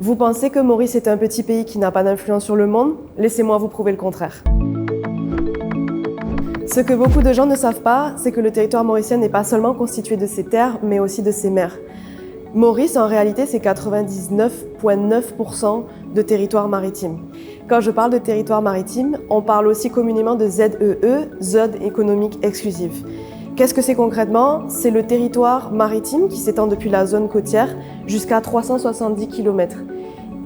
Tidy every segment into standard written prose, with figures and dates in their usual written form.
Vous pensez que Maurice est un petit pays qui n'a pas d'influence sur le monde? Laissez-moi vous prouver le contraire. Ce que beaucoup de gens ne savent pas, c'est que le territoire mauricien n'est pas seulement constitué de ses terres, mais aussi de ses mers. Maurice, en réalité, c'est 99,9% de territoire maritime. Quand je parle de territoire maritime, on parle aussi communément de ZEE, Zone économique exclusive. Qu'est-ce que c'est concrètement? C'est le territoire maritime qui s'étend depuis la zone côtière jusqu'à 370 km.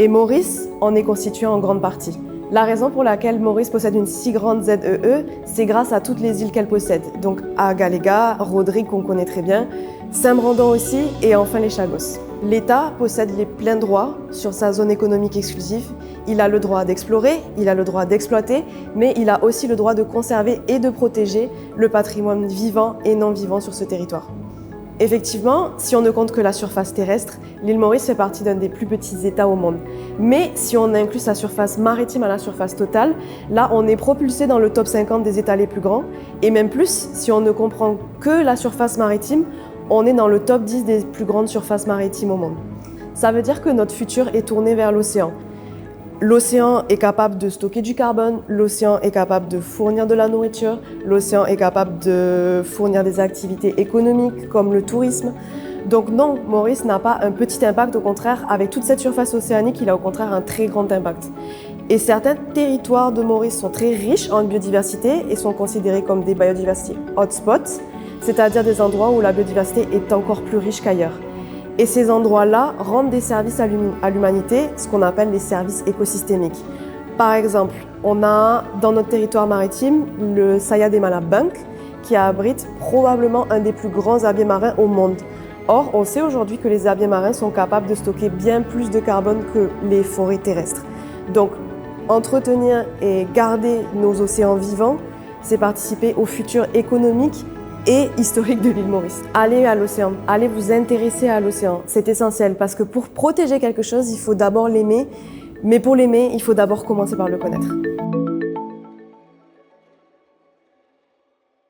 Et Maurice en est constitué en grande partie. La raison pour laquelle Maurice possède une si grande ZEE, c'est grâce à toutes les îles qu'elle possède. Donc Agaléga, Rodrigue qu'on connaît très bien, Saint-Brandon aussi et enfin les Chagos. L'État possède les pleins droits sur sa zone économique exclusive. Il a le droit d'explorer, il a le droit d'exploiter, mais il a aussi le droit de conserver et de protéger le patrimoine vivant et non vivant sur ce territoire. Effectivement, si on ne compte que la surface terrestre, l'île Maurice fait partie d'un des plus petits États au monde. Mais si on inclut sa surface maritime à la surface totale, là on est propulsé dans le top 50 des États les plus grands. Et même plus, si on ne comprend que la surface maritime, on est dans le top 10 des plus grandes surfaces maritimes au monde. Ça veut dire que notre futur est tourné vers l'océan. L'océan est capable de stocker du carbone, l'océan est capable de fournir de la nourriture, l'océan est capable de fournir des activités économiques comme le tourisme. Donc non, Maurice n'a pas un petit impact, au contraire, avec toute cette surface océanique, il a au contraire un très grand impact. Et certains territoires de Maurice sont très riches en biodiversité et sont considérés comme des biodiversity hotspots, c'est-à-dire des endroits où la biodiversité est encore plus riche qu'ailleurs. Et ces endroits-là rendent des services à l'humanité, ce qu'on appelle les services écosystémiques. Par exemple, on a dans notre territoire maritime le Saya de Malabunk qui abrite probablement un des plus grands herbiers marins au monde. Or, on sait aujourd'hui que les herbiers marins sont capables de stocker bien plus de carbone que les forêts terrestres. Donc, entretenir et garder nos océans vivants, c'est participer au futur économique et historique de l'île Maurice. Allez à l'océan, allez vous intéresser à l'océan, c'est essentiel parce que pour protéger quelque chose, il faut d'abord l'aimer, mais pour l'aimer, il faut d'abord commencer par le connaître.